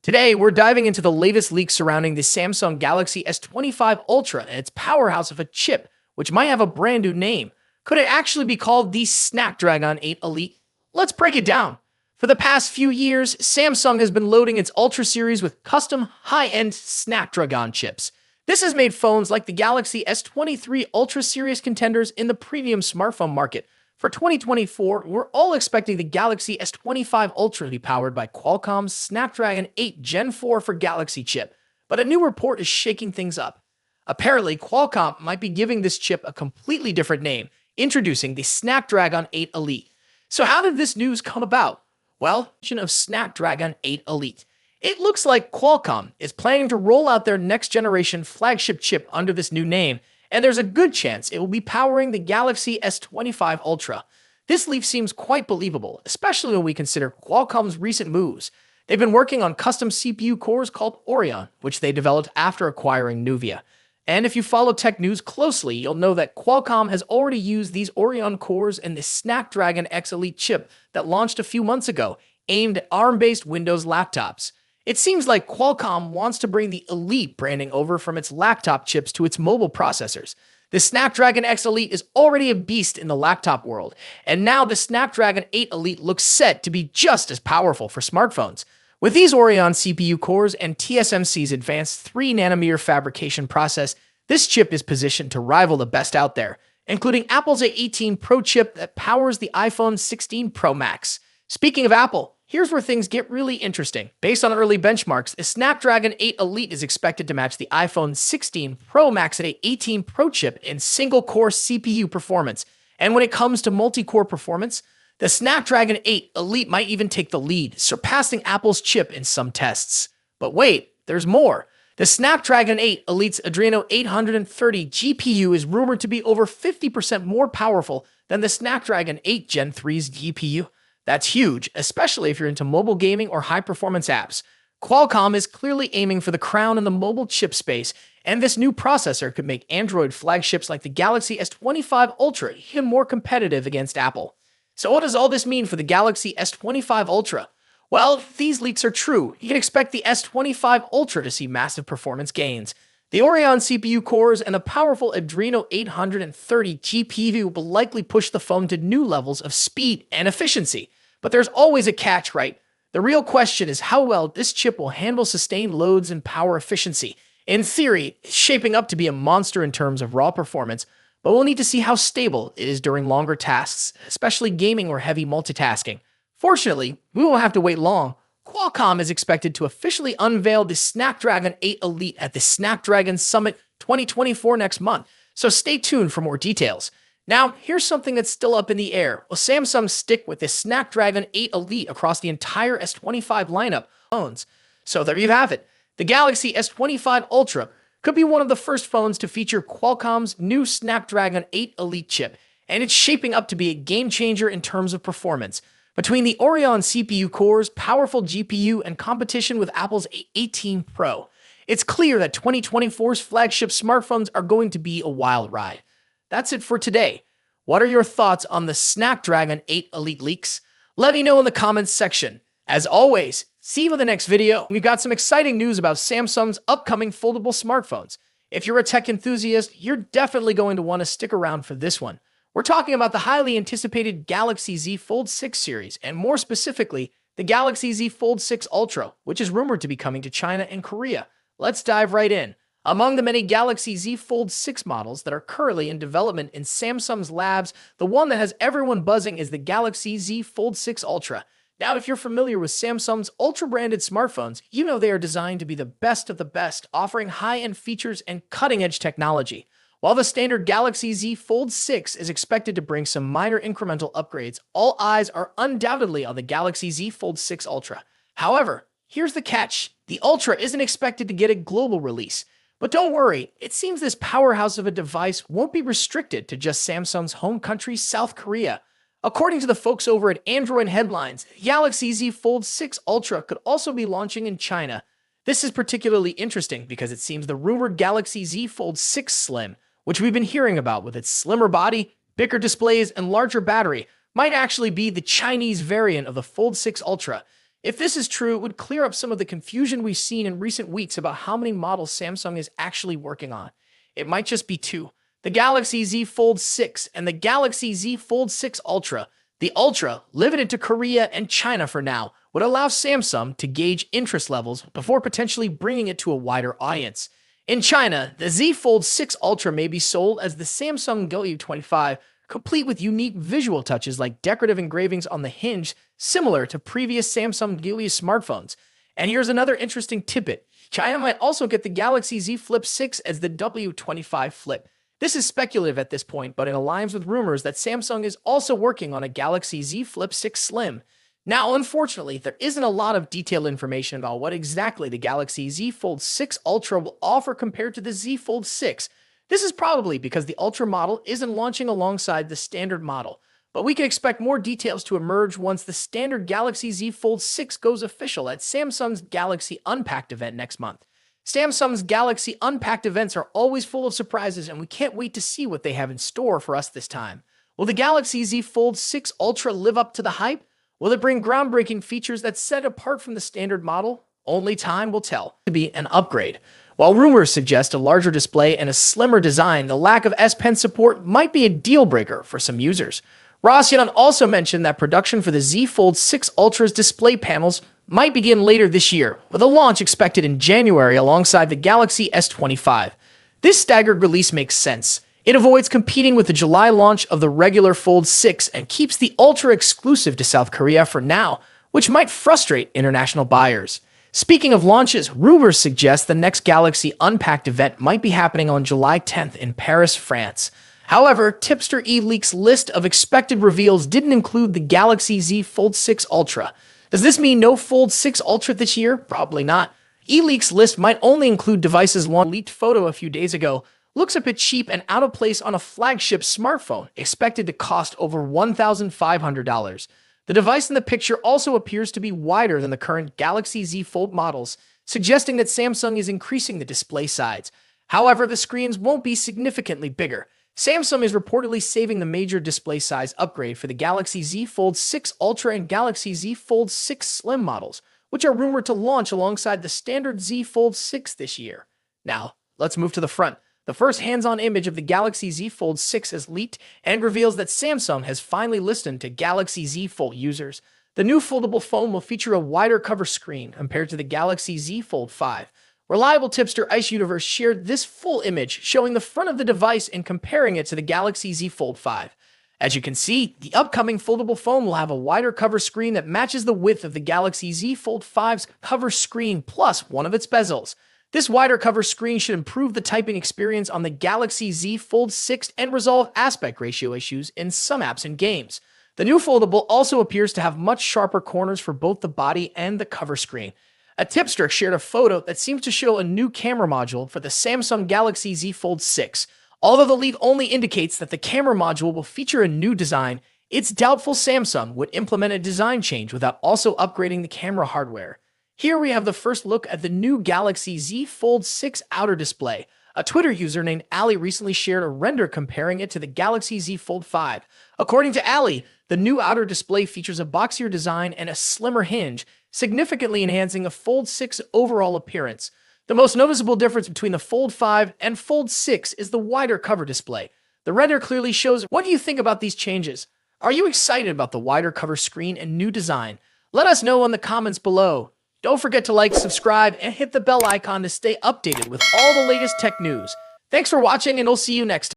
Today, we're diving into the latest leaks surrounding the Samsung Galaxy S25 Ultra and its powerhouse of a chip, which might have a brand new name. Could it actually be called the Snapdragon 8 Elite? Let's break it down. For the past few years, Samsung has been loading its Ultra series with custom, high-end Snapdragon chips. This has made phones like the Galaxy S23 Ultra serious contenders in the premium smartphone market. For 2024, we're all expecting the Galaxy S25 Ultra to be powered by Qualcomm's Snapdragon 8 Gen 4 for Galaxy chip, but a new report is shaking things up. Apparently, Qualcomm might be giving this chip a completely different name, introducing the Snapdragon 8 Elite. So how did this news come about? Well, of Snapdragon 8 Elite. It looks like Qualcomm is planning to roll out their next-generation flagship chip under this new name, and there's a good chance it will be powering the Galaxy S25 Ultra. This leak seems quite believable, especially when we consider Qualcomm's recent moves. They've been working on custom CPU cores called Orion, which they developed after acquiring Nuvia. And if you follow tech news closely, you'll know that Qualcomm has already used these Orion cores in the Snapdragon X Elite chip that launched a few months ago, aimed at ARM-based Windows laptops. It seems like Qualcomm wants to bring the Elite branding over from its laptop chips to its mobile processors. The Snapdragon X Elite is already a beast in the laptop world, and now the Snapdragon 8 Elite looks set to be just as powerful for smartphones. With these Orion CPU cores and TSMC's advanced 3nm fabrication process, this chip is positioned to rival the best out there, including Apple's A18 Pro chip that powers the iPhone 16 Pro Max. Speaking of Apple, here's where things get really interesting. Based on early benchmarks, the Snapdragon 8 Elite is expected to match the iPhone 16 Pro Max at A18 Pro chip in single-core CPU performance. And when it comes to multi-core performance, the Snapdragon 8 Elite might even take the lead, surpassing Apple's chip in some tests. But wait, there's more. The Snapdragon 8 Elite's Adreno 830 GPU is rumored to be over 50% more powerful than the Snapdragon 8 Gen 3's GPU. That's huge, especially if you're into mobile gaming or high-performance apps. Qualcomm is clearly aiming for the crown in the mobile chip space, and this new processor could make Android flagships like the Galaxy S25 Ultra even more competitive against Apple. So what does all this mean for the Galaxy S25 Ultra? Well, if these leaks are true, you can expect the S25 Ultra to see massive performance gains. The Orion CPU cores and the powerful Adreno 830 GPU will likely push the phone to new levels of speed and efficiency. But there's always a catch, right? The real question is how well this chip will handle sustained loads and power efficiency. In theory, it's shaping up to be a monster in terms of raw performance, but we'll need to see how stable it is during longer tasks, especially gaming or heavy multitasking. Fortunately, we won't have to wait long. Qualcomm is expected to officially unveil the Snapdragon 8 Elite at the Snapdragon Summit 2024 next month, so stay tuned for more details. Now, here's something that's still up in the air. Will Samsung stick with the Snapdragon 8 Elite across the entire S25 lineup of phones? So there you have it. The Galaxy S25 Ultra could be one of the first phones to feature Qualcomm's new Snapdragon 8 Elite chip, and it's shaping up to be a game changer in terms of performance. Between the Orion CPU cores, powerful GPU, and competition with Apple's A18 Pro, it's clear that 2024's flagship smartphones are going to be a wild ride. That's it for today. What are your thoughts on the Snapdragon 8 Elite leaks? Let me know in the comments section. As always, see you in the next video. We've got some exciting news about Samsung's upcoming foldable smartphones. If you're a tech enthusiast, you're definitely going to want to stick around for this one. We're talking about the highly anticipated Galaxy Z Fold 6 series, and more specifically, the Galaxy Z Fold 6 Ultra, which is rumored to be coming to China and Korea. Let's dive right in. Among the many Galaxy Z Fold 6 models that are currently in development in Samsung's labs, the one that has everyone buzzing is the Galaxy Z Fold 6 Ultra. Now, if you're familiar with Samsung's Ultra-branded smartphones, you know they are designed to be the best of the best, offering high-end features and cutting-edge technology. While the standard Galaxy Z Fold 6 is expected to bring some minor incremental upgrades, all eyes are undoubtedly on the Galaxy Z Fold 6 Ultra. However, here's the catch. The Ultra isn't expected to get a global release. But don't worry, it seems this powerhouse of a device won't be restricted to just Samsung's home country, South Korea. According to the folks over at Android Headlines, the Galaxy Z Fold 6 Ultra could also be launching in China. This is particularly interesting because it seems the rumored Galaxy Z Fold 6 Slim, which we've been hearing about with its slimmer body, bigger displays, and larger battery, might actually be the Chinese variant of the Fold 6 Ultra. If this is true, it would clear up some of the confusion we've seen in recent weeks about how many models Samsung is actually working on. It might just be two: the Galaxy Z Fold 6 and the Galaxy Z Fold 6 Ultra. The Ultra, limited to Korea and China for now, would allow Samsung to gauge interest levels before potentially bringing it to a wider audience. In China, the Z Fold 6 Ultra may be sold as the Samsung Galaxy S25, complete with unique visual touches like decorative engravings on the hinge, similar to previous Samsung Galaxy smartphones. And here's another interesting tidbit: China might also get the Galaxy Z Flip 6 as the W25 Flip. This is speculative at this point, but it aligns with rumors that Samsung is also working on a Galaxy Z Flip 6 Slim. Now, unfortunately, there isn't a lot of detailed information about what exactly the Galaxy Z Fold 6 Ultra will offer compared to the Z Fold 6. This is probably because the Ultra model isn't launching alongside the standard model, but we can expect more details to emerge once the standard Galaxy Z Fold 6 goes official at Samsung's Galaxy Unpacked event next month. Samsung's Galaxy Unpacked events are always full of surprises, and we can't wait to see what they have in store for us this time. Will the Galaxy Z Fold 6 Ultra live up to the hype? Will it bring groundbreaking features that set it apart from the standard model? Only time will tell. To be an upgrade. While rumors suggest a larger display and a slimmer design, the lack of S Pen support might be a deal breaker for some users. Rossian also mentioned that production for the Z Fold 6 Ultra's display panels might begin later this year, with a launch expected in January alongside the Galaxy S25. This staggered release makes sense. It avoids competing with the July launch of the regular Fold 6 and keeps the Ultra exclusive to South Korea for now, which might frustrate international buyers. Speaking of launches, rumors suggest the next Galaxy Unpacked event might be happening on July 10th in Paris, France. However, Tipster eLeaks' list of expected reveals didn't include the Galaxy Z Fold 6 Ultra. Does this mean no Fold 6 Ultra this year? Probably not. eLeaks' list might only include devices launched. A leaked photo a few days ago looks a bit cheap and out of place on a flagship smartphone, expected to cost over $1,500. The device in the picture also appears to be wider than the current Galaxy Z Fold models, suggesting that Samsung is increasing the display size. However, the screens won't be significantly bigger. Samsung is reportedly saving the major display size upgrade for the Galaxy Z Fold 6 Ultra and Galaxy Z Fold 6 Slim models, which are rumored to launch alongside the standard Z Fold 6 this year. Now, let's move to the front. The first hands-on image of the Galaxy Z Fold 6 is leaked and reveals that Samsung has finally listened to Galaxy Z Fold users. The new foldable phone will feature a wider cover screen compared to the Galaxy Z Fold 5. Reliable tipster Ice Universe shared this full image showing the front of the device and comparing it to the Galaxy Z Fold 5. As you can see, the upcoming foldable phone will have a wider cover screen that matches the width of the Galaxy Z Fold 5's cover screen plus one of its bezels. This wider cover screen should improve the typing experience on the Galaxy Z Fold 6 and resolve aspect ratio issues in some apps and games. The new foldable also appears to have much sharper corners for both the body and the cover screen. A tipster shared a photo that seems to show a new camera module for the Samsung Galaxy Z Fold 6. Although the leak only indicates that the camera module will feature a new design, it's doubtful Samsung would implement a design change without also upgrading the camera hardware. Here we have the first look at the new Galaxy Z Fold 6 outer display. A Twitter user named Ali recently shared a render comparing it to the Galaxy Z Fold 5. According to Ali, the new outer display features a boxier design and a slimmer hinge, significantly enhancing a Fold 6 overall appearance. The most noticeable difference between the Fold 5 and Fold 6 is the wider cover display. The render clearly shows. What do you think about these changes? Are you excited about the wider cover screen and new design? Let us know in the comments below. Don't forget to like, subscribe, and hit the bell icon to stay updated with all the latest tech news. Thanks for watching, and I'll see you next time.